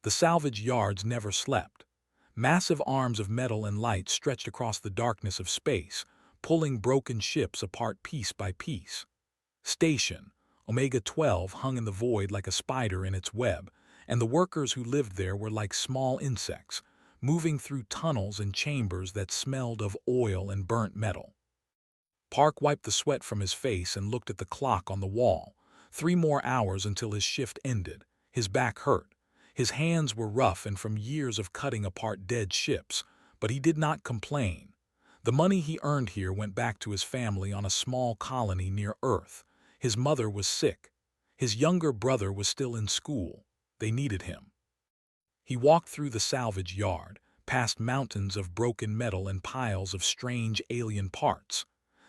The salvage yards never slept. Massive arms of metal and light stretched across the darkness of space, pulling broken ships apart piece by piece. Station Omega-12 hung in the void like a spider in its web, and the workers who lived there were like small insects, moving through tunnels and chambers that smelled of oil and burnt metal. Park wiped the sweat from his face and looked at the clock on the wall. 3 more hours until his shift ended. His back hurt. His hands were rough and from years of cutting apart dead ships, but he did not complain. The money he earned here went back to his family on a small colony near Earth. His mother was sick. His younger brother was still in school. They needed him. He walked through the salvage yard, past mountains of broken metal and piles of strange alien parts.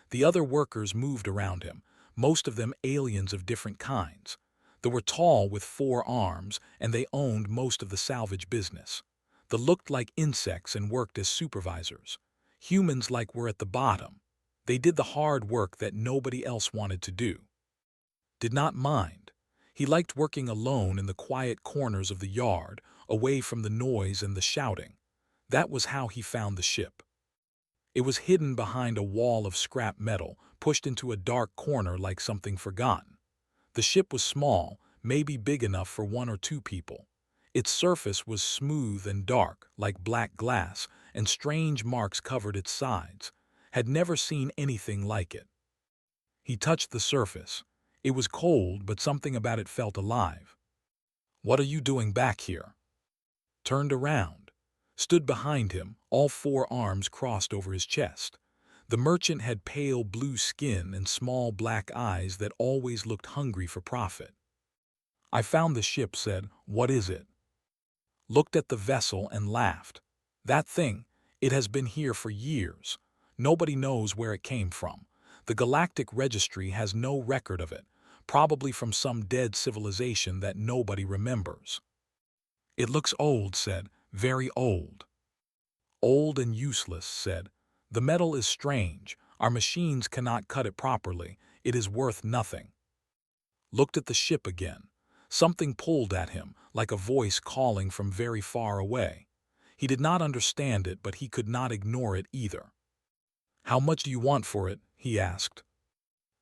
The other workers moved around him, most of them aliens of different kinds. They were tall with 4 arms, and they owned most of the salvage business. They looked like insects and worked as supervisors. Humans were at the bottom. They did the hard work that nobody else wanted to do. Did not mind. He liked working alone in the quiet corners of the yard, away from the noise and the shouting. That was how he found the ship. It was hidden behind a wall of scrap metal, pushed into a dark corner like something forgotten. The ship was small, maybe big enough for 1 or 2 people. Its surface was smooth and dark, like black glass, and strange marks covered its sides. Had never seen anything like it. He touched the surface. It was cold, but something about it felt alive. "What are you doing back here?" Turned around. Stood behind him, all 4 arms crossed over his chest. The merchant had pale blue skin and small black eyes that always looked hungry for profit. "I found the ship," said. "What is it?" Looked at the vessel and laughed. "That thing, it has been here for years. Nobody knows where it came from. The Galactic Registry has no record of it, probably from some dead civilization that nobody remembers." "It looks old," said. "Very old." "Old and useless," said. "The metal is strange. Our machines cannot cut it properly. It is worth nothing." Looked at the ship again. Something pulled at him, like a voice calling from very far away. He did not understand it, but he could not ignore it either. "How much do you want for it?" he asked.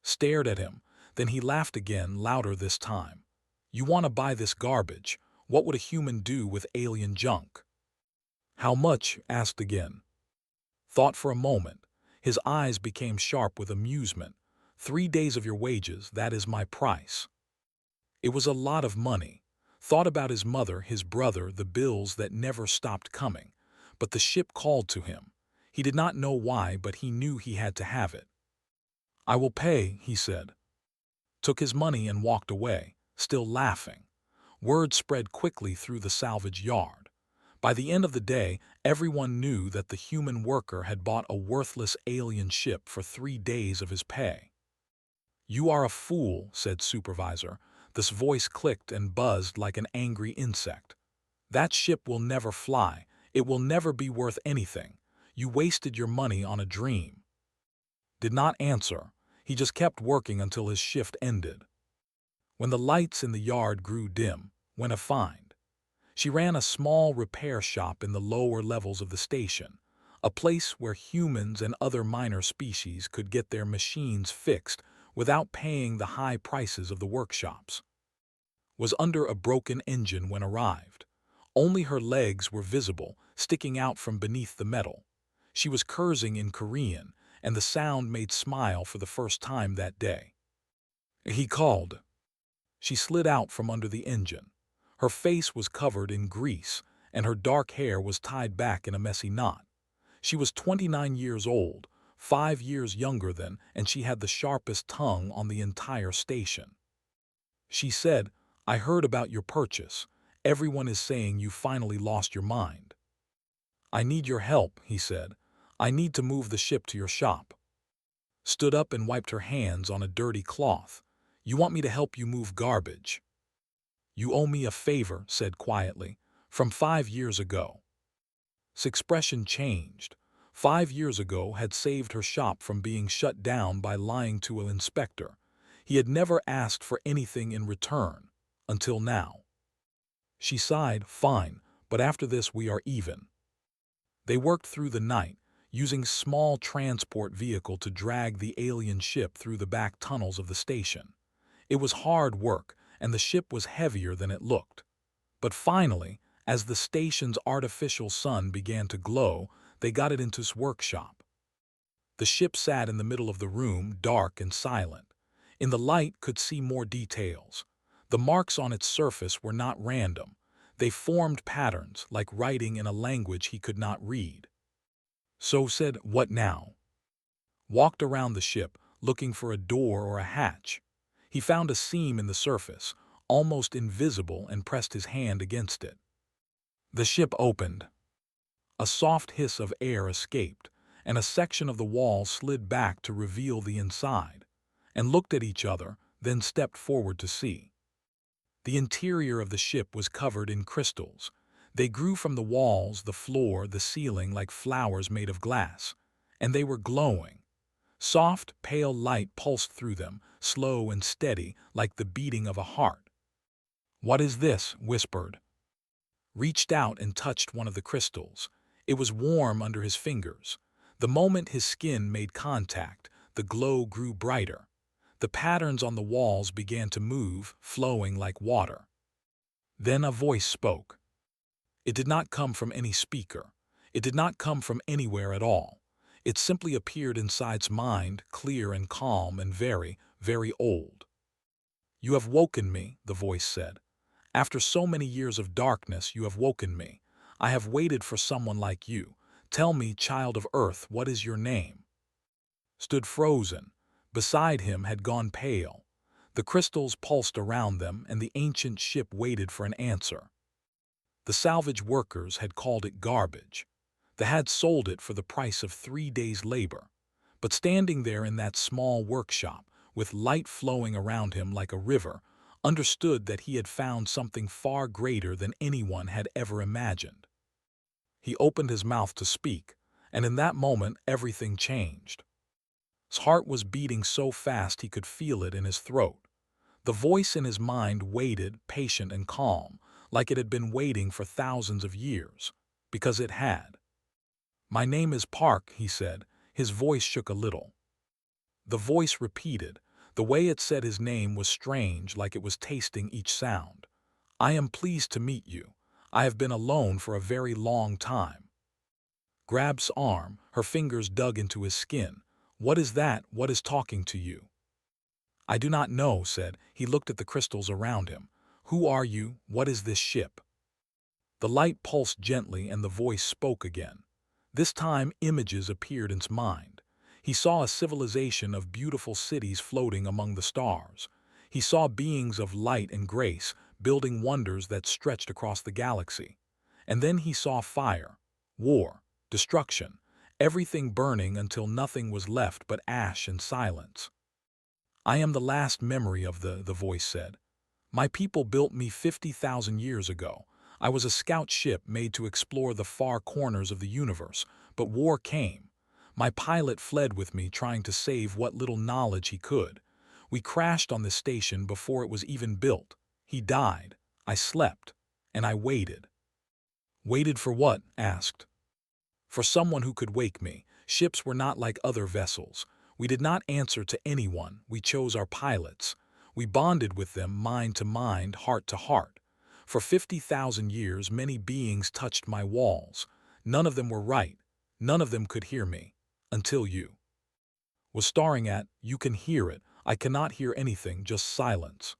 Stared at him. Then he laughed again, louder this time. "You want to buy this garbage? What would a human do with alien junk?" "How much?" asked again. Thought for a moment. His eyes became sharp with amusement. 3 days of your wages, that is my price." It was a lot of money. Thought about his mother, his brother, the bills that never stopped coming. But the ship called to him. He did not know why, but he knew he had to have it. "I will pay," he said. Took his money and walked away, still laughing. Word spread quickly through the salvage yard. By the end of the day, everyone knew that the human worker had bought a worthless alien ship for 3 days of his pay. "You are a fool," said supervisor. This voice clicked and buzzed like an angry insect. "That ship will never fly. It will never be worth anything. You wasted your money on a dream." Did not answer. He just kept working until his shift ended. When the lights in the yard grew dim, went a find. She ran a small repair shop in the lower levels of the station, a place where humans and other minor species could get their machines fixed without paying the high prices of the workshops. Was under a broken engine when arrived. Only her legs were visible, sticking out from beneath the metal. She was cursing in Korean, and the sound made smile for the first time that day. He called. She slid out from under the engine. Her face was covered in grease, and her dark hair was tied back in a messy knot. She was 29 years old, 5 years younger than, and she had the sharpest tongue on the entire station. She said, "I heard about your purchase. Everyone is saying you finally lost your mind." "I need your help," he said. "I need to move the ship to your shop." Stood up and wiped her hands on a dirty cloth. "You want me to help you move garbage?" "You owe me a favor," said quietly, "from 5 years ago." His expression changed. 5 years ago had saved her shop from being shut down by lying to an inspector. He had never asked for anything in return, until now. She sighed, "Fine, but after this we are even." They worked through the night, using small transport vehicle to drag the alien ship through the back tunnels of the station. It was hard work, and the ship was heavier than it looked. But finally, as the station's artificial sun began to glow, they got it into its workshop. The ship sat in the middle of the room, dark and silent. In the light could see more details. The marks on its surface were not random. They formed patterns, like writing in a language he could not read. So said, "What now?" Walked around the ship, looking for a door or a hatch. He found a seam in the surface, almost invisible, and pressed his hand against it. The ship opened. A soft hiss of air escaped, and a section of the wall slid back to reveal the inside, and looked at each other, then stepped forward to see. The interior of the ship was covered in crystals. They grew from the walls, the floor, the ceiling like flowers made of glass, and they were glowing. Soft, pale light pulsed through them, slow and steady, like the beating of a heart. "What is this?" whispered. Reached out and touched one of the crystals. It was warm under his fingers. The moment his skin made contact, the glow grew brighter. The patterns on the walls began to move, flowing like water. Then a voice spoke. It did not come from any speaker. It did not come from anywhere at all. It simply appeared inside's mind, clear and calm and very, very old. "You have woken me," the voice said. "After so many years of darkness, you have woken me. I have waited for someone like you. Tell me, child of Earth, what is your name?" Stood frozen. Beside him had gone pale. The crystals pulsed around them, and the ancient ship waited for an answer. The salvage workers had called it garbage. They had sold it for the price of 3 days' labor. But standing there in that small workshop, with light flowing around him like a river, understood that he had found something far greater than anyone had ever imagined. He opened his mouth to speak, and in that moment everything changed. His heart was beating so fast he could feel it in his throat. The voice in his mind waited, patient and calm, like it had been waiting for thousands of years, because it had. "My name is Park," he said. His voice shook a little. The voice repeated. The way it said his name was strange, like it was tasting each sound. "I am pleased to meet you. I have been alone for a very long time." Grab's arm, her fingers dug into his skin. "What is that? What is talking to you?" "I do not know," said. He looked at the crystals around him. "Who are you? What is this ship?" The light pulsed gently and the voice spoke again. This time images appeared in his mind. He saw a civilization of beautiful cities floating among the stars. He saw beings of light and grace, building wonders that stretched across the galaxy. And then he saw fire, war, destruction, everything burning until nothing was left but ash and silence. "I am the last memory of the voice said. "My people built me 50,000 years ago. I was a scout ship made to explore the far corners of the universe, but war came. My pilot fled with me, trying to save what little knowledge he could. We crashed on this station before it was even built. He died. I slept. And I waited." "Waited for what?" asked. "For someone who could wake me. Ships were not like other vessels. We did not answer to anyone. We chose our pilots. We bonded with them mind to mind, heart to heart. For 50,000 years, many beings touched my walls. None of them were right. None of them could hear me. Until you." Was staring at, "You can hear it. I cannot hear anything, just silence."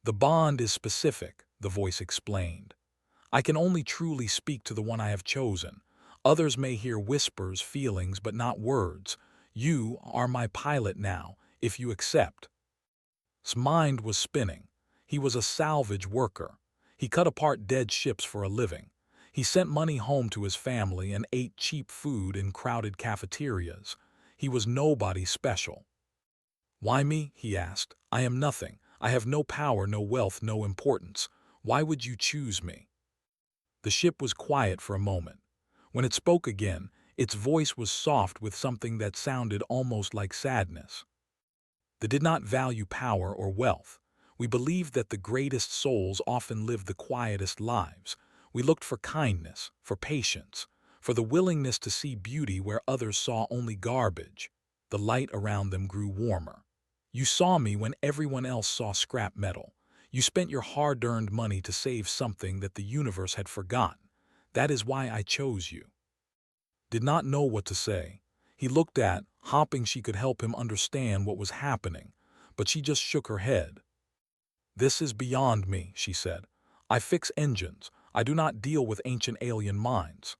"The bond is specific," the voice explained. "I can only truly speak to the one I have chosen. Others may hear whispers, feelings, but not words. You are my pilot now, if you accept." His mind was spinning. He was a salvage worker. He cut apart dead ships for a living. He sent money home to his family and ate cheap food in crowded cafeterias. He was nobody special. "Why me?" he asked. "I am nothing. I have no power, no wealth, no importance. Why would you choose me?" The ship was quiet for a moment. When it spoke again, its voice was soft with something that sounded almost like sadness. "They did not value power or wealth. We believed that the greatest souls often lived the quietest lives. We looked for kindness, for patience, for the willingness to see beauty where others saw only garbage. The light around them grew warmer. You saw me when everyone else saw scrap metal. You spent your hard-earned money to save something that the universe had forgotten. That is why I chose you. Did not know what to say. He looked at, hoping she could help him understand what was happening, but she just shook her head. This is beyond me, she said. I fix engines. I do not deal with ancient alien minds.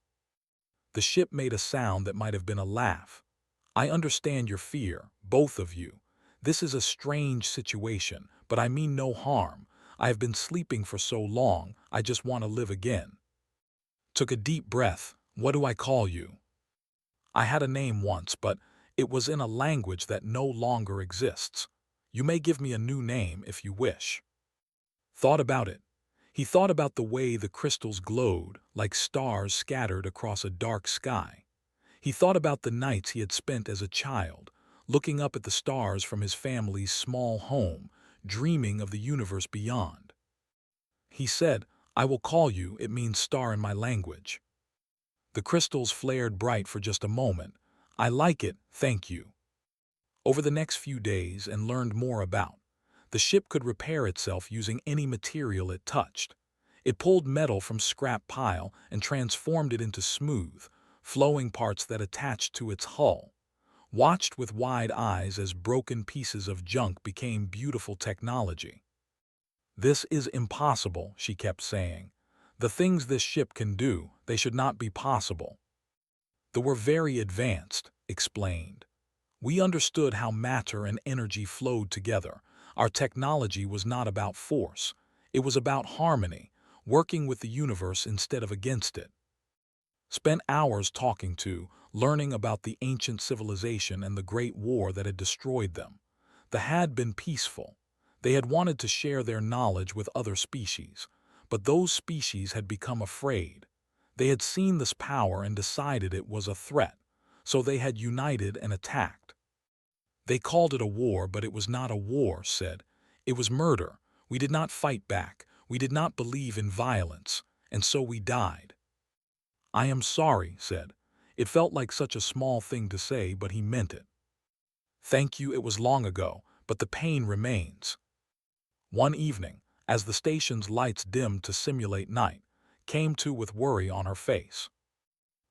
The ship made a sound that might have been a laugh. I understand your fear, both of you. This is a strange situation, but I mean no harm. I have been sleeping for so long, I just want to live again. Took a deep breath. What do I call you? I had a name once, but it was in a language that no longer exists. You may give me a new name if you wish. Thought about it. He thought about the way the crystals glowed, like stars scattered across a dark sky. He thought about the nights he had spent as a child, looking up at the stars from his family's small home, dreaming of the universe beyond. He said, I will call you, it means star in my language. The crystals flared bright for just a moment. I like it, thank you. Over the next few days and learned more about. The ship could repair itself using any material it touched. It pulled metal from scrap pile and transformed it into smooth, flowing parts that attached to its hull. Watched with wide eyes as broken pieces of junk became beautiful technology. This is impossible, she kept saying. The things this ship can do, they should not be possible. They were very advanced, explained. We understood how matter and energy flowed together. Our technology was not about force. It was about harmony, working with the universe instead of against it. Spent hours talking to, learning about the ancient civilization and the great war that had destroyed them. They had been peaceful. They had wanted to share their knowledge with other species, but those species had become afraid. They had seen this power and decided it was a threat, so they had united and attacked. They called it a war, but it was not a war, said. It was murder. We did not fight back. We did not believe in violence, and so we died. I am sorry, said. It felt like such a small thing to say, but he meant it. Thank you, it was long ago, but the pain remains. One evening, as the station's lights dimmed to simulate night, came to with worry on her face.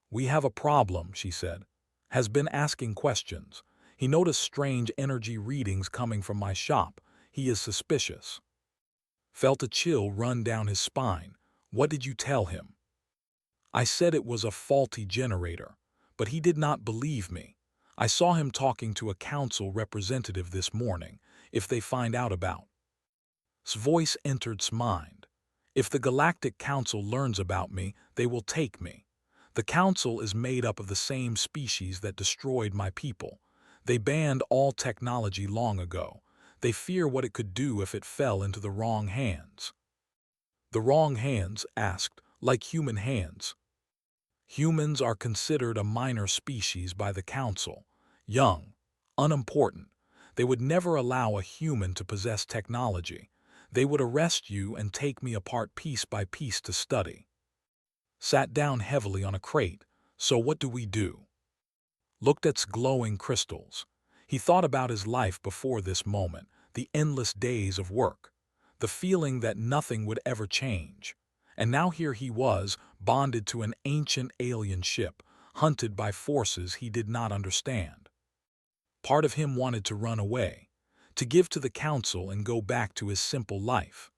We have a problem, she said. Has been asking questions. He noticed strange energy readings coming from my shop. He is suspicious. Felt a chill run down his spine. What did you tell him? I said it was a faulty generator, but he did not believe me. I saw him talking to a council representative this morning, if they find out about. His voice entered his mind. If the Galactic Council learns about me, they will take me. The council is made up of the same species that destroyed my people. They banned all technology long ago. They fear what it could do if it fell into the wrong hands. The wrong hands, asked, like human hands. Humans are considered a minor species by the council. Young, unimportant. They would never allow a human to possess technology. They would arrest you and take me apart piece by piece to study. Sat down heavily on a crate. So what do we do? Looked at glowing crystals. He thought about his life before this moment, the endless days of work, the feeling that nothing would ever change. And now here he was, bonded to an ancient alien ship, hunted by forces he did not understand. Part of him wanted to run away, to give to the council and go back to his simple life.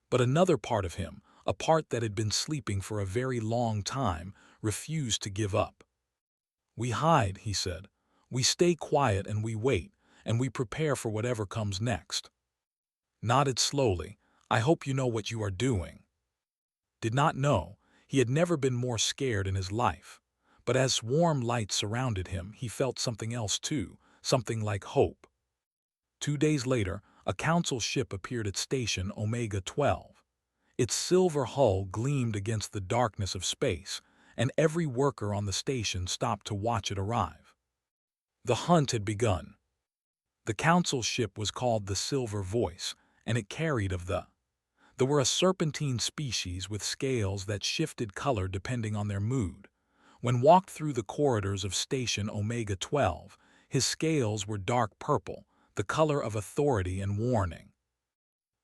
But another part of him, a part that had been sleeping for a very long time, refused to give up. We hide, he said. We stay quiet and we wait, and we prepare for whatever comes next. Nodded slowly. I hope you know what you are doing. Did not know. He had never been more scared in his life. But as warm light surrounded him, he felt something else too, something like hope. 2 days later, a council ship appeared at station Omega 12. Its silver hull gleamed against the darkness of space, and every worker on the station stopped to watch it arrive. The hunt had begun. The council ship was called the Silver Voice, and it carried of the. There were a serpentine species with scales that shifted color depending on their mood. When walked through the corridors of Station Omega 12, his scales were dark purple, the color of authority and warning.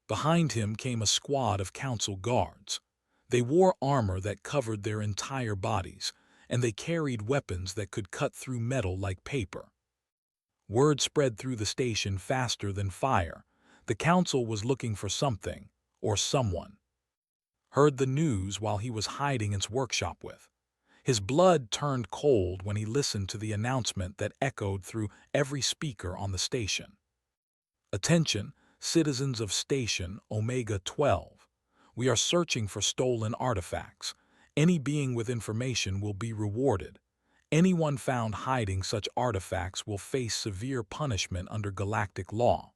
Behind him came a squad of council guards. They wore armor that covered their entire bodies, and they carried weapons that could cut through metal like paper. Word spread through the station faster than fire. The council was looking for something, or someone. Heard the news while he was hiding in his workshop with. His blood turned cold when he listened to the announcement that echoed through every speaker on the station. Attention, citizens of Station Omega 12. We are searching for stolen artifacts. Any being with information will be rewarded. Anyone found hiding such artifacts will face severe punishment under galactic law.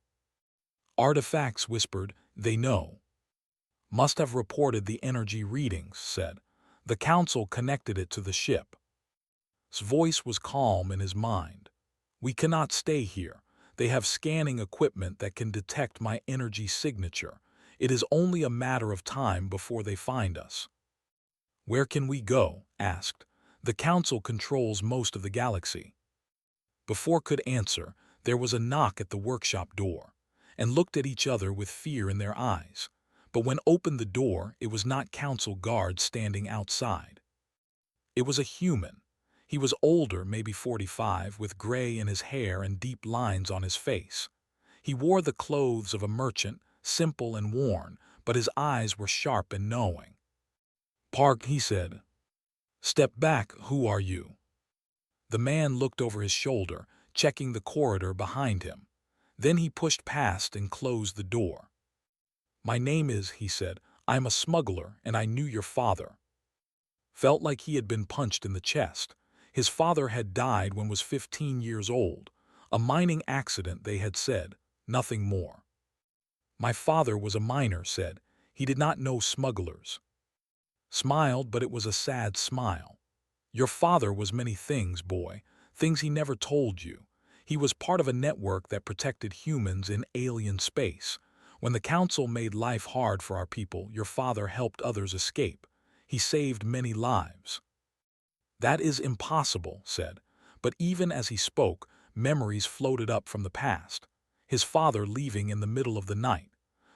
Artifacts whispered, they know. Must have reported the energy readings, said. The council connected it to the ship. His voice was calm in his mind. We cannot stay here. They have scanning equipment that can detect my energy signature. It is only a matter of time before they find us. Where can we go? Asked. The council controls most of the galaxy. Before could answer, there was a knock at the workshop door, and looked at each other with fear in their eyes. But when opened the door, it was not council guards standing outside. It was a human. He was older, maybe 45, with gray in his hair and deep lines on his face. He wore the clothes of a merchant, simple and worn, but his eyes were sharp and knowing. Park, he said. Step back, who are you? The man looked over his shoulder, checking the corridor behind him. Then he pushed past and closed the door. My name is, he said, I'm a smuggler and I knew your father. Felt like he had been punched in the chest. His father had died when was 15 years old. A mining accident, they had said, nothing more. My father was a miner, said. He did not know smugglers. Smiled, but it was a sad smile. Your father was many things, boy, things he never told you. He was part of a network that protected humans in alien space. When the council made life hard for our people, your father helped others escape. He saved many lives. That is impossible, said. But even as he spoke, memories floated up from the past. His father leaving in the middle of the night.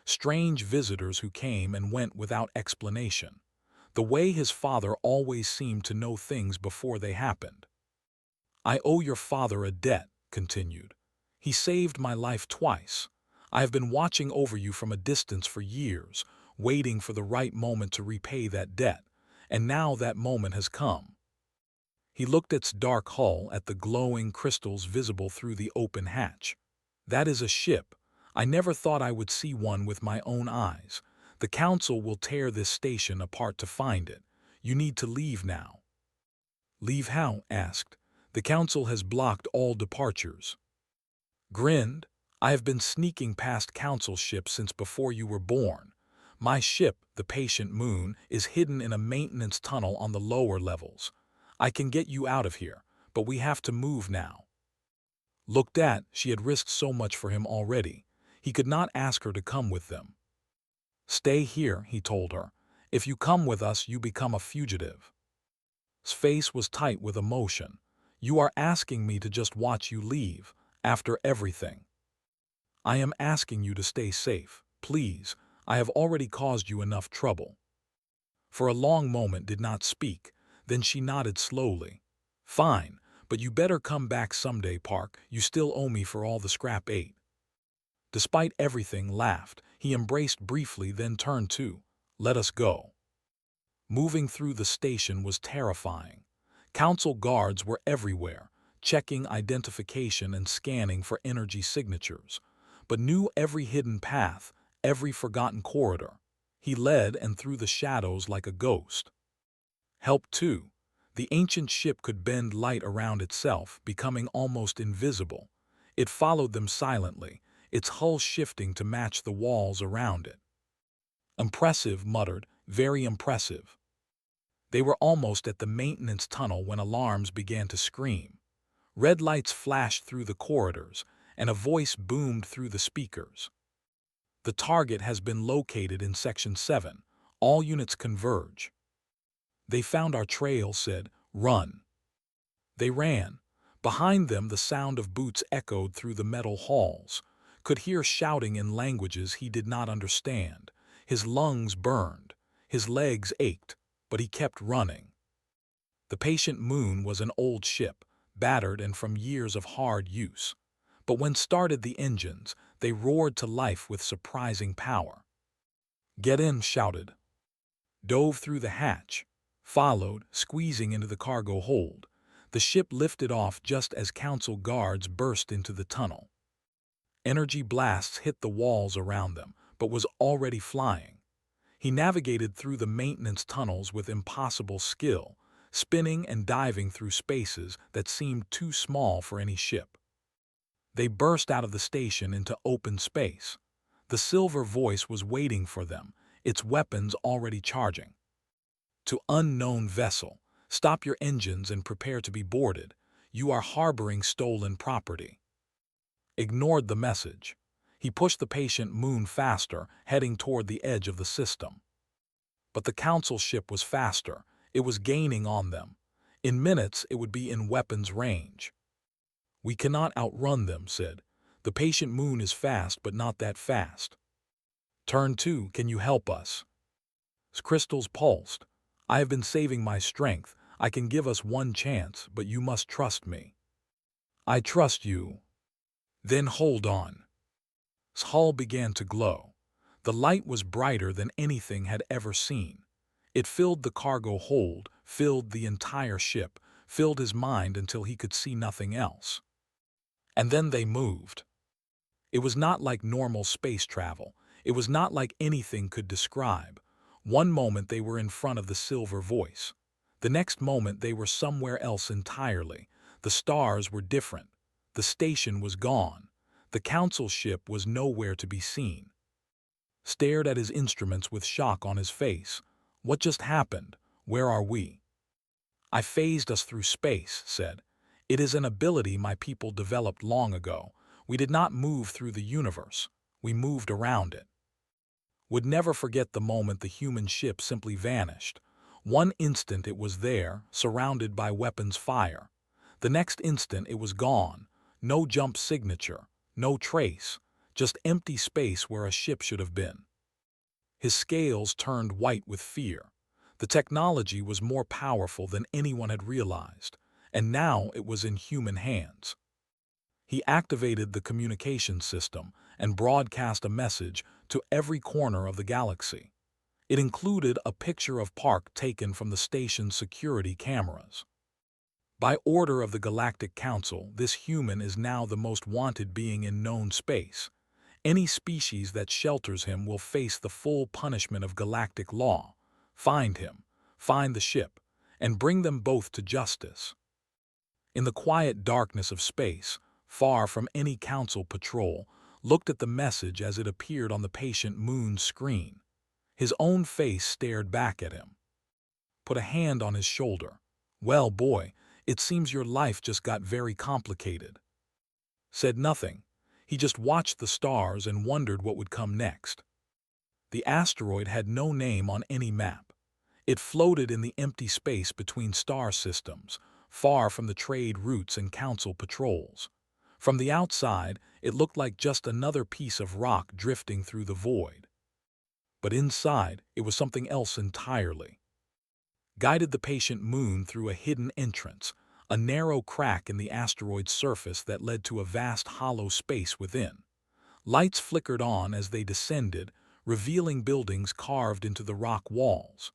Strange visitors who came and went without explanation. The way his father always seemed to know things before they happened. I owe your father a debt, continued. He saved my life twice. I have been watching over you from a distance for years, waiting for the right moment to repay that debt, and now that moment has come. He looked at its dark hull, at the glowing crystals visible through the open hatch. That is a ship. I never thought I would see one with my own eyes. The council will tear this station apart to find it. You need to leave now. Leave how? Asked. The council has blocked all departures. Grinned. I have been sneaking past council ships since before you were born. My ship, the Patient Moon, is hidden in a maintenance tunnel on the lower levels. I can get you out of here, but we have to move now. Looked at, she had risked so much for him already. He could not ask her to come with them. Stay here, he told her. If you come with us, you become a fugitive. His face was tight with emotion. You are asking me to just watch you leave, after everything. I am asking you to stay safe, please. I have already caused you enough trouble. For a long moment did not speak, then she nodded slowly. Fine, but you better come back someday, Park. You still owe me for all the scrap ate. Despite everything, laughed. He embraced briefly, then turned to, let us go. Moving through the station was terrifying. Council guards were everywhere, checking identification and scanning for energy signatures, but knew every hidden path, every forgotten corridor. He led and through the shadows like a ghost. Help too. The ancient ship could bend light around itself, becoming almost invisible. It followed them silently, its hull shifting to match the walls around it. Impressive, muttered, very impressive. They were almost at the maintenance tunnel when alarms began to scream. Red lights flashed through the corridors, and a voice boomed through the speakers. The target has been located in Section 7. All units converge. They found our trail, said, "Run." They ran. Behind them the sound of boots echoed through the metal halls. Could hear shouting in languages he did not understand. His lungs burned. His legs ached, but he kept running. The Patient Moon was an old ship, battered and from years of hard use. But when started the engines, they roared to life with surprising power. "Get in," shouted. Dove through the hatch. Followed, squeezing into the cargo hold. The ship lifted off just as council guards burst into the tunnel. Energy blasts hit the walls around them, but was already flying. He navigated through the maintenance tunnels with impossible skill, spinning and diving through spaces that seemed too small for any ship. They burst out of the station into open space. The silver voice was waiting for them, its weapons already charging. "To unknown vessel, stop your engines and prepare to be boarded. You are harboring stolen property." Ignored the message. He pushed the Patient Moon faster, heading toward the edge of the system. But the council ship was faster. It was gaining on them. In minutes, it would be in weapons range. "We cannot outrun them," said. "The Patient Moon is fast, but not that fast." "Turn 2, can you help us?" Crystals pulsed. "I have been saving my strength. I can give us one chance, but you must trust me." "I trust you." "Then hold on." His hull began to glow. The light was brighter than anything had ever seen. It filled the cargo hold, filled the entire ship, filled his mind until he could see nothing else. And then they moved. It was not like normal space travel. It was not like anything could describe. One moment they were in front of the silver voice. The next moment they were somewhere else entirely. The stars were different. The station was gone. The council ship was nowhere to be seen. Stared at his instruments with shock on his face. "What just happened? Where are we?" "I phased us through space," said. "It is an ability my people developed long ago. We did not move through the universe. We moved around it." Would never forget the moment the human ship simply vanished. One instant it was there, surrounded by weapons fire. The next instant it was gone. No jump signature, no trace, just empty space where a ship should have been. His scales turned white with fear. The technology was more powerful than anyone had realized, and now it was in human hands. He activated the communication system and broadcast a message to every corner of the galaxy. It included a picture of Park taken from the station's security cameras. "By order of the Galactic Council, this human is now the most wanted being in known space. Any species that shelters him will face the full punishment of galactic law. Find him, find the ship, and bring them both to justice." In the quiet darkness of space, far from any council patrol, looked at the message as it appeared on the Patient Moon's screen. His own face stared back at him. Put a hand on his shoulder. "Well, boy, it seems your life just got very complicated." Said nothing. He just watched the stars and wondered what would come next. The asteroid had no name on any map. It floated in the empty space between star systems, far from the trade routes and council patrols. From the outside, it looked like just another piece of rock drifting through the void. But inside, it was something else entirely. Guided the Patient Moon through a hidden entrance, a narrow crack in the asteroid's surface that led to a vast hollow space within. Lights flickered on as they descended, revealing buildings carved into the rock walls.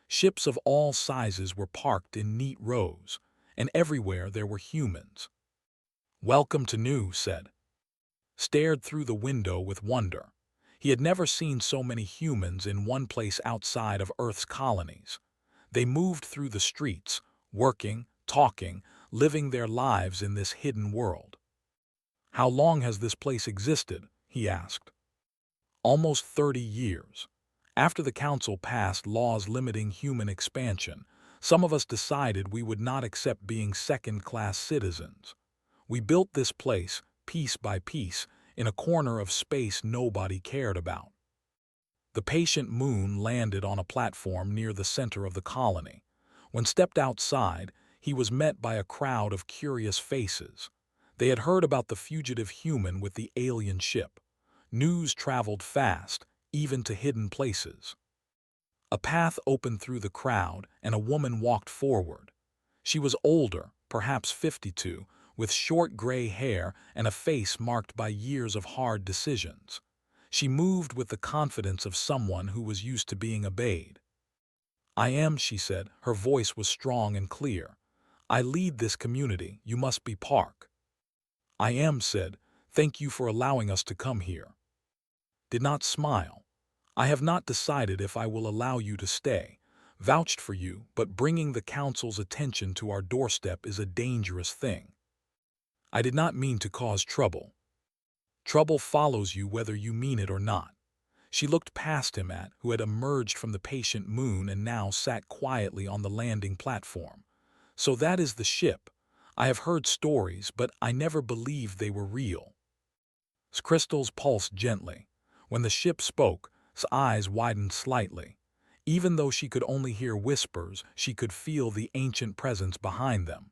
Ships of all sizes were parked in neat rows, and everywhere there were humans. "Welcome to New," said. Stared through the window with wonder. He had never seen so many humans in one place outside of Earth's colonies. They moved through the streets, working, talking, living their lives in this hidden world. "How long has this place existed?" he asked. "Almost 30 years. After the council passed laws limiting human expansion, some of us decided we would not accept being second-class citizens. We built this place, piece by piece, in a corner of space nobody cared about. The patient moon landed on a platform near the center of the colony. When stepped outside, he was met by a crowd of curious faces. They had heard about the fugitive human with the alien ship. News traveled fast, even to hidden places. A path opened through the crowd, and a woman walked forward. She was older, perhaps 52, with short gray hair and a face marked by years of hard decisions. She moved with the confidence of someone who was used to being obeyed. "I am," she said. Her voice was strong and clear. "I lead this community. You must be Park." "I am," said. "Thank you for allowing us to come here." Did not smile. "I have not decided if I will allow you to stay. Vouched for you, but bringing the council's attention to our doorstep is a dangerous thing. I did not mean to cause trouble. Trouble follows you whether you mean it or not." She looked past him who had emerged from the patient moon and now sat quietly on the landing platform. "So that is the ship. I have heard stories, but I never believed they were real." Crystal's pulsed gently. When the ship spoke, his eyes widened slightly. Even though she could only hear whispers, she could feel the ancient presence behind them.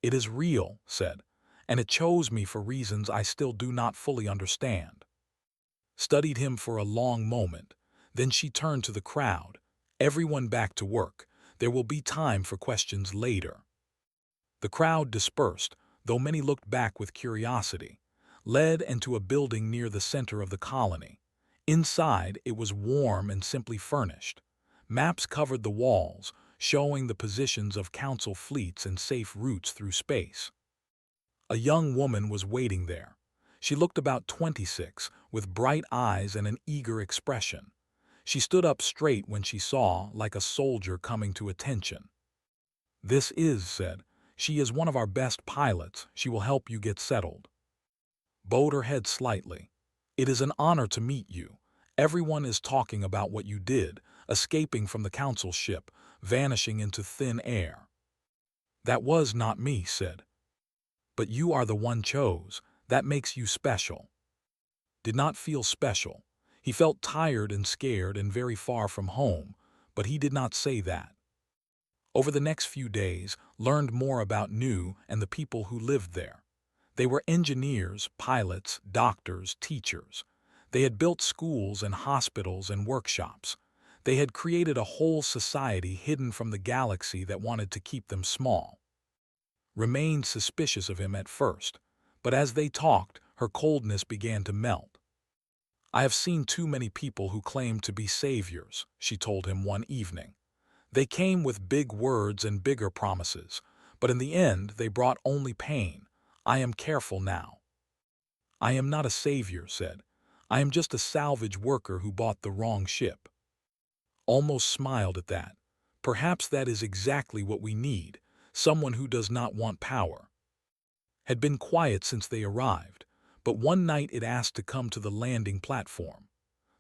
"It is real," said, "and it chose me for reasons I still do not fully understand." Studied him for a long moment. Then she turned to the crowd. "Everyone back to work. There will be time for questions later." The crowd dispersed, though many looked back with curiosity. Led into a building near the center of the colony. Inside, it was warm and simply furnished. Maps covered the walls, showing the positions of council fleets and safe routes through space. A young woman was waiting there. She looked about 26, with bright eyes and an eager expression. She stood up straight when she saw, like a soldier coming to attention. "This is," said, "she is one of our best pilots. She will help you get settled." Bowed her head slightly. "It is an honor to meet you. Everyone is talking about what you did, escaping from the council ship, vanishing into thin air." "That was not me," said. "But you are the one chose. That makes you special." Did not feel special. He felt tired and scared and very far from home, but he did not say that. Over the next few days, learned more about New and the people who lived there. They were engineers, pilots, doctors, teachers. They had built schools and hospitals and workshops. They had created a whole society hidden from the galaxy that wanted to keep them small. Remained suspicious of him at first, but as they talked, her coldness began to melt. "I have seen too many people who claim to be saviors," she told him one evening. "They came with big words and bigger promises, but in the end they brought only pain. I am careful now." "I am not a savior," said. "I am just a salvage worker who bought the wrong ship." Almost smiled at that. "Perhaps that is exactly what we need, someone who does not want power." Had been quiet since they arrived, but one night it asked to come to the landing platform.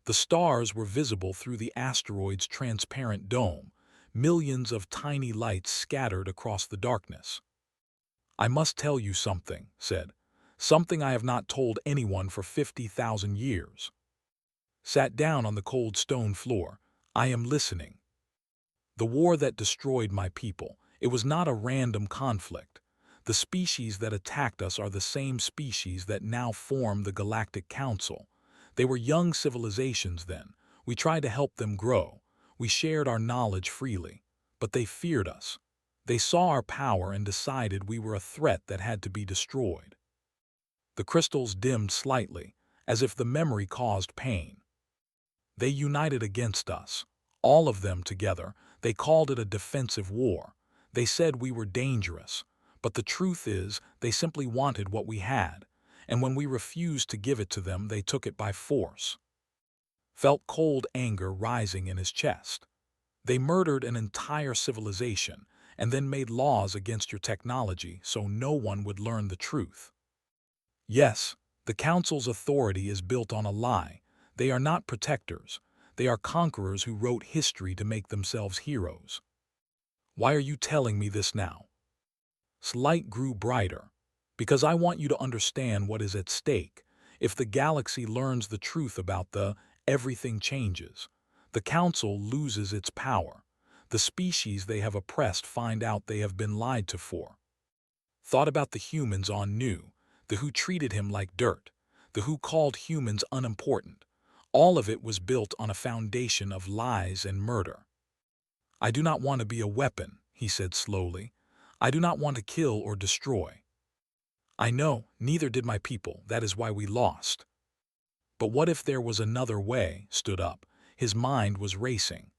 The stars were visible through the asteroid's transparent dome, millions of tiny lights scattered across the darkness. "I must tell you something," said. "Something I have not told anyone for 50,000 years." Sat down on the cold stone floor. "I am listening." "The war that destroyed my people, it was not a random conflict. The species that attacked us are the same species that now form the Galactic Council. They were young civilizations then. We tried to help them grow. We shared our knowledge freely. But they feared us. They saw our power and decided we were a threat that had to be destroyed." The crystals dimmed slightly, as if the memory caused pain. "They united against us. All of them together. They called it a defensive war. They said we were dangerous. But the truth is, they simply wanted what we had, and when we refused to give it to them, they took it by force." Felt cold anger rising in his chest. "They murdered an entire civilization, and then made laws against your technology so no one would learn the truth. Yes, the Council's authority is built on a lie. They are not protectors. They are conquerors who wrote history to make themselves heroes." "Why are you telling me this now?" His light grew brighter. "Because I want you to understand what is at stake. If the galaxy learns the truth about everything changes. The Council loses its power. The species they have oppressed find out they have been lied to for. Thought about the humans on Nu, the who treated him like dirt, the who called humans unimportant. All of it was built on a foundation of lies and murder. I do not want to be a weapon, he said slowly. I do not want to kill or destroy. I know, neither did my people, that is why we lost. But what if there was another way? Stood up. His mind was racing.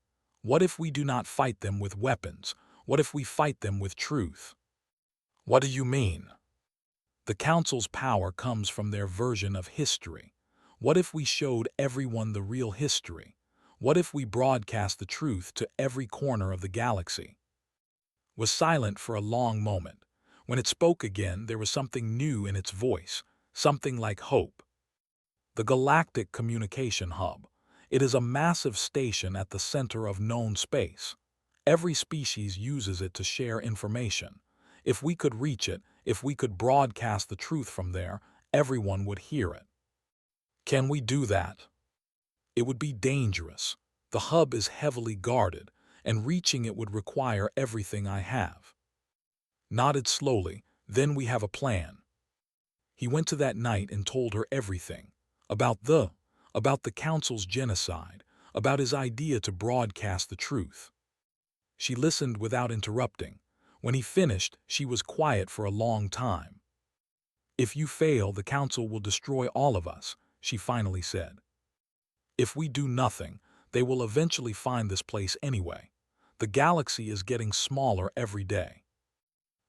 What if we do not fight them with weapons? What if we fight them with truth? What do you mean? The Council's power comes from their version of history. What if we showed everyone the real history? What if we broadcast the truth to every corner of the galaxy? Was silent for a long moment. When it spoke again, there was something new in its voice, something like hope. The Galactic Communication Hub. It is a massive station at the center of known space. Every species uses it to share information. If we could reach it, if we could broadcast the truth from there, everyone would hear it. Can we do that? It would be dangerous. The hub is heavily guarded, and reaching it would require everything I have. Nodded slowly. Then we have a plan. He went to that night and told her everything. About the Council's genocide, about his idea to broadcast the truth. She listened without interrupting. When he finished, she was quiet for a long time. If you fail, the Council will destroy all of us, she finally said. If we do nothing, they will eventually find this place anyway. The galaxy is getting smaller every day.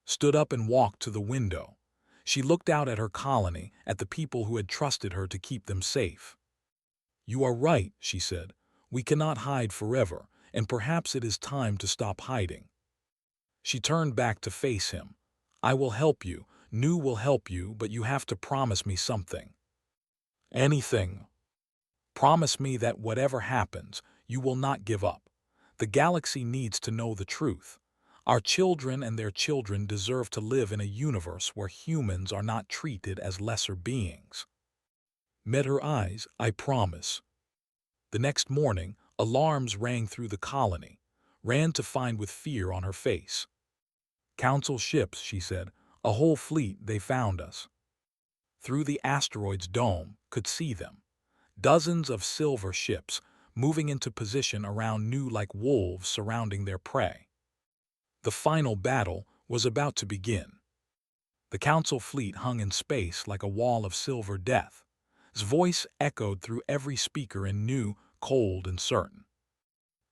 Stood up and walked to the window. She looked out at her colony, at the people who had trusted her to keep them safe. You are right, she said. We cannot hide forever, and perhaps it is time to stop hiding. She turned back to face him. I will help you, Nu will help you, but you have to promise me something. Anything. Promise me that whatever happens, you will not give up. The galaxy needs to know the truth. Our children and their children deserve to live in a universe where humans are not treated as lesser beings. Met her eyes, I promise. The next morning, alarms rang through the colony. Ran to find with fear on her face. Council ships, she said. A whole fleet, they found us. Through the asteroid's dome, could see them. Dozens of silver ships, moving into position around Nu like wolves surrounding their prey. The final battle was about to begin. The Council fleet hung in space like a wall of silver death. His voice echoed through every speaker in Nu, cold and certain.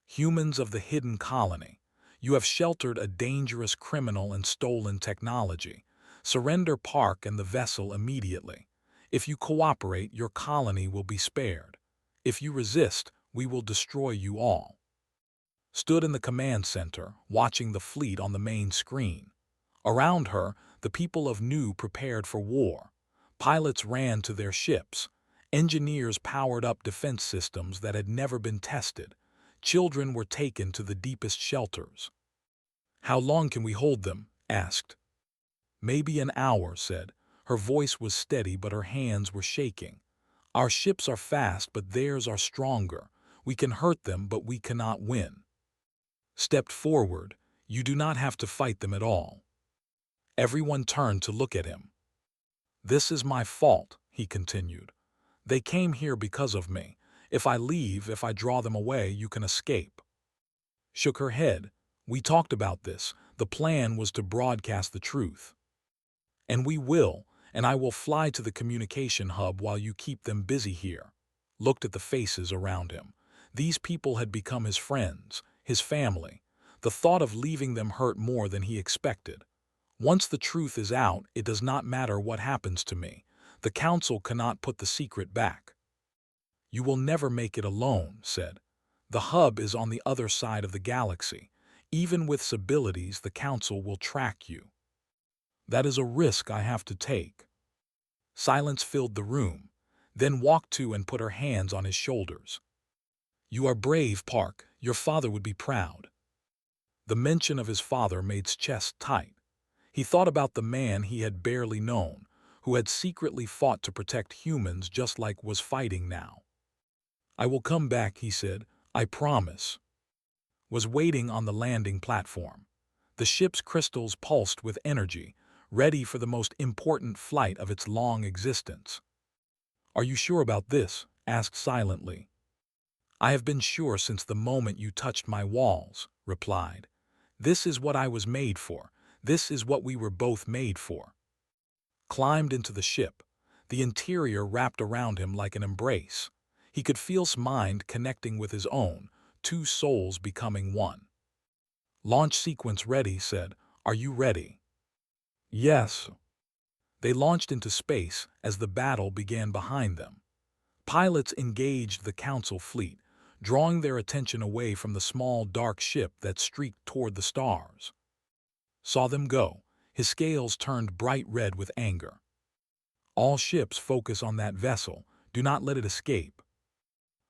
Humans of the hidden colony, you have sheltered a dangerous criminal and stolen technology. Surrender Park and the vessel immediately. If you cooperate, your colony will be spared. If you resist, we will destroy you all. Stood in the command center, watching the fleet on the main screen. Around her, the people of Nu prepared for war. Pilots ran to their ships. Engineers powered up defense systems that had never been tested. Children were taken to the deepest shelters. How long can we hold them? Asked. Maybe an hour, said. Her voice was steady, but her hands were shaking. Our ships are fast, but theirs are stronger. We can hurt them, but we cannot win. Stepped forward. You do not have to fight them at all. Everyone turned to look at him. This is my fault, he continued. They came here because of me. If I leave, if I draw them away, you can escape. Shook her head. We talked about this. The plan was to broadcast the truth. And we will, and I will fly to the communication hub while you keep them busy here. Looked at the faces around him. These people had become his friends, his family. The thought of leaving them hurt more than he expected. Once the truth is out, it does not matter what happens to me. The Council cannot put the secret back. You will never make it alone, said. The hub is on the other side of the galaxy. Even with abilities, the Council will track you. That is a risk I have to take. Silence filled the room, then walked to and put her hands on his shoulders. You are brave, Park. Your father would be proud. The mention of his father made his chest tight. He thought about the man he had barely known, who had secretly fought to protect humans just like was fighting now. "I will come back," he said. "I promise." Was waiting on the landing platform. The ship's crystals pulsed with energy, ready for the most important flight of its long existence. "Are you sure about this?" asked silently. "I have been sure since the moment you touched my walls," replied. "This is what I was made for. This is what we were both made for." Climbed into the ship. The interior wrapped around him like an embrace. He could feel his mind connecting with his own, two souls becoming one. "Launch sequence ready," said. "Are you ready?" "Yes." They launched into space as the battle began behind them. Pilots engaged the Council fleet, drawing their attention away from the small dark ship that streaked toward the stars. Saw them go. His scales turned bright red with anger. "All ships focus on that vessel. Do not let it escape."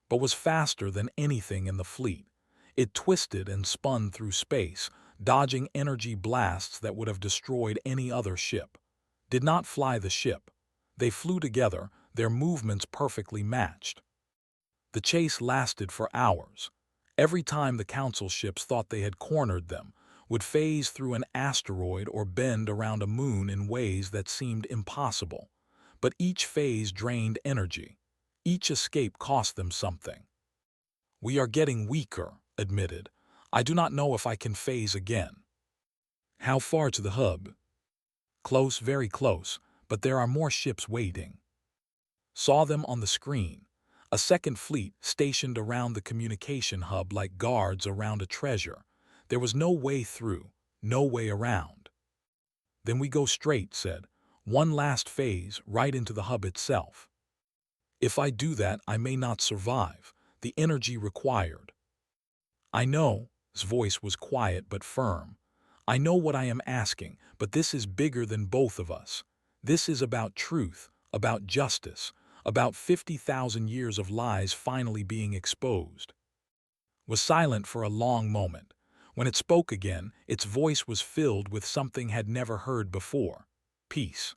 But was faster than anything in the fleet. It twisted and spun through space, dodging energy blasts that would have destroyed any other ship. Did not fly the ship. They flew together, their movements perfectly matched. The chase lasted for hours. Every time the Council ships thought they had cornered them, would phase through an asteroid or bend around a moon in ways that seemed impossible. But each phase drained energy. Each escape cost them something. "We are getting weaker," admitted. "I do not know if I can phase again." "How far to the hub?" "Close, very close, but there are more ships waiting." Saw them on the screen. A second fleet stationed around the communication hub like guards around a treasure. There was no way through, no way around. "Then we go straight," said. "One last phase, right into the hub itself." "If I do that, I may not survive. The energy required." "I know," his voice was quiet but firm. "I know what I am asking, but this is bigger than both of us. This is about truth, about justice, about 50,000 years of lies finally being exposed." Was silent for a long moment. When it spoke again, its voice was filled with something had never heard before. Peace.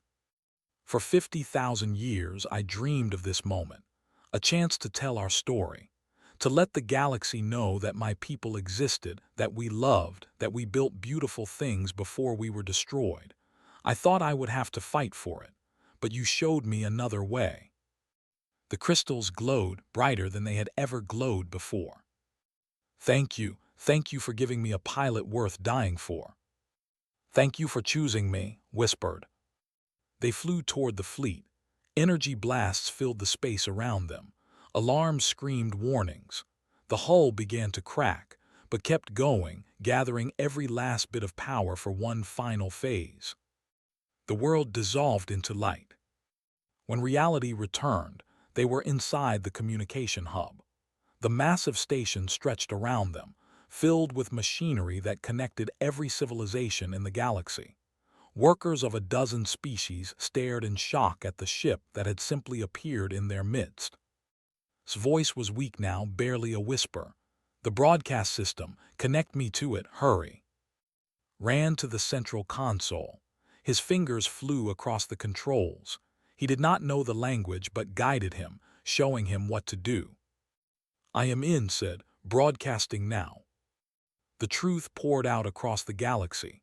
"For 50,000 years I dreamed of this moment, a chance to tell our story, to let the galaxy know that my people existed, that we loved, that we built beautiful things before we were destroyed. I thought I would have to fight for it, but you showed me another way." The crystals glowed brighter than they had ever glowed before. Thank you for giving me a pilot worth dying for." "Thank you for choosing me," whispered. They flew toward the fleet. Energy blasts filled the space around them. Alarms screamed warnings. The hull began to crack, but kept going, gathering every last bit of power for one final phase. The world dissolved into light. When reality returned, they were inside the communication hub. The massive station stretched around them, filled with machinery that connected every civilization in the galaxy. Workers of a dozen species stared in shock at the ship that had simply appeared in their midst. His voice was weak now, barely a whisper. "The broadcast system, connect me to it, hurry." Ran to the central console. His fingers flew across the controls. He did not know the language but guided him, showing him what to do. "I am in," said, "broadcasting now." The truth poured out across the galaxy.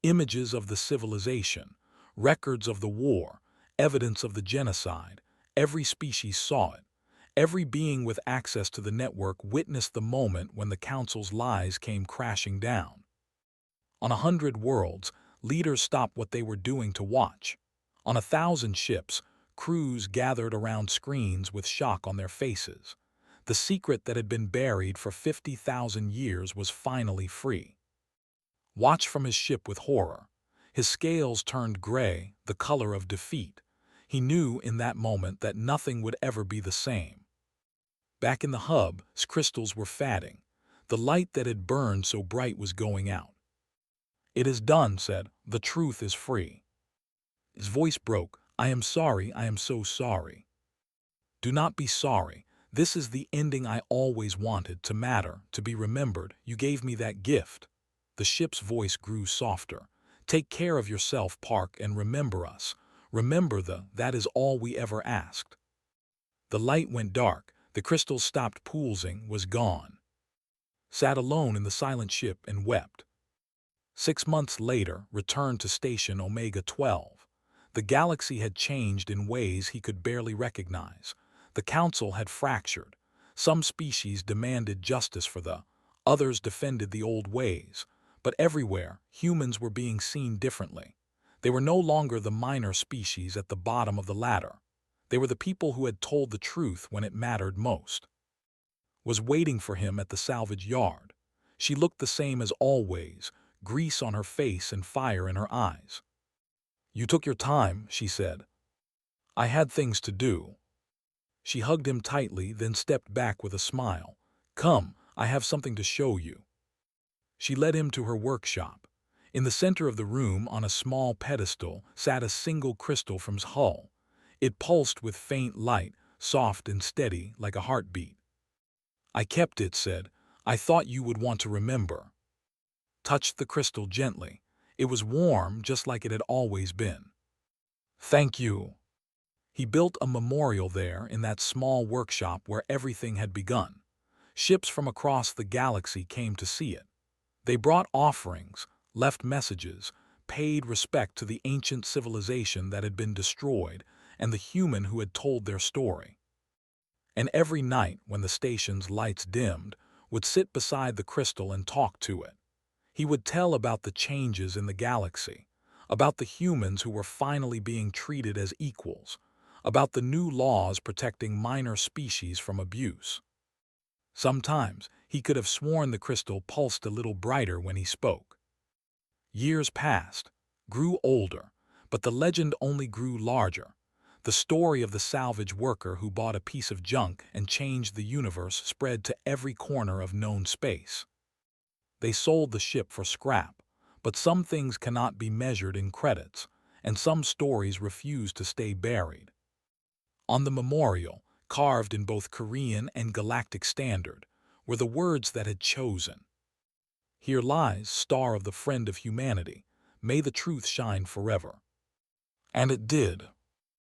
Images of the civilization, records of the war, evidence of the genocide. Every species saw it. Every being with access to the network witnessed the moment when the Council's lies came crashing down. On 100 worlds, leaders stopped what they were doing to watch. On 1,000 ships, crews gathered around screens with shock on their faces. The secret that had been buried for 50,000 years was finally free. Watched from his ship with horror. His scales turned gray, the color of defeat. He knew in that moment that nothing would ever be the same. Back in the hub, his crystals were fading. The light that had burned so bright was going out. "It is done," said. "The truth is free." His voice broke. "I am sorry, I am so sorry." "Do not be sorry. This is the ending I always wanted, to matter, to be remembered. You gave me that gift." The ship's voice grew softer. "Take care of yourself, Park, and remember us. Remember that is all we ever asked. The light went dark, the crystals stopped pulsing, was gone. Sat alone in the silent ship and wept. 6 months later, returned to Station Omega 12. The galaxy had changed in ways he could barely recognize. The council had fractured. Some species demanded justice for others defended the old ways. But everywhere, humans were being seen differently. They were no longer the minor species at the bottom of the ladder. They were the people who had told the truth when it mattered most. Was waiting for him at the salvage yard. She looked the same as always, grease on her face and fire in her eyes. "You took your time," she said. "I had things to do." She hugged him tightly, then stepped back with a smile. "Come, I have something to show you." She led him to her workshop. In the center of the room, on a small pedestal, sat a single crystal from his hull. It pulsed with faint light, soft and steady, like a heartbeat. "I kept it," said. "I thought you would want to remember." Touched the crystal gently. It was warm, just like it had always been. "Thank you." He built a memorial there in that small workshop where everything had begun. Ships from across the galaxy came to see it. They brought offerings, left messages, paid respect to the ancient civilization that had been destroyed and the human who had told their story. And every night, when the station's lights dimmed, would sit beside the crystal and talk to it. He would tell about the changes in the galaxy, about the humans who were finally being treated as equals, about the new laws protecting minor species from abuse. Sometimes he could have sworn the crystal pulsed a little brighter when he spoke. Years passed, grew older, but the legend only grew larger. The story of the salvage worker who bought a piece of junk and changed the universe spread to every corner of known space. They sold the ship for scrap, but some things cannot be measured in credits, and some stories refuse to stay buried. On the memorial, carved in both Korean and Galactic Standard, were the words that had chosen. "Here lies, star of the friend of humanity. May the truth shine forever." And it did.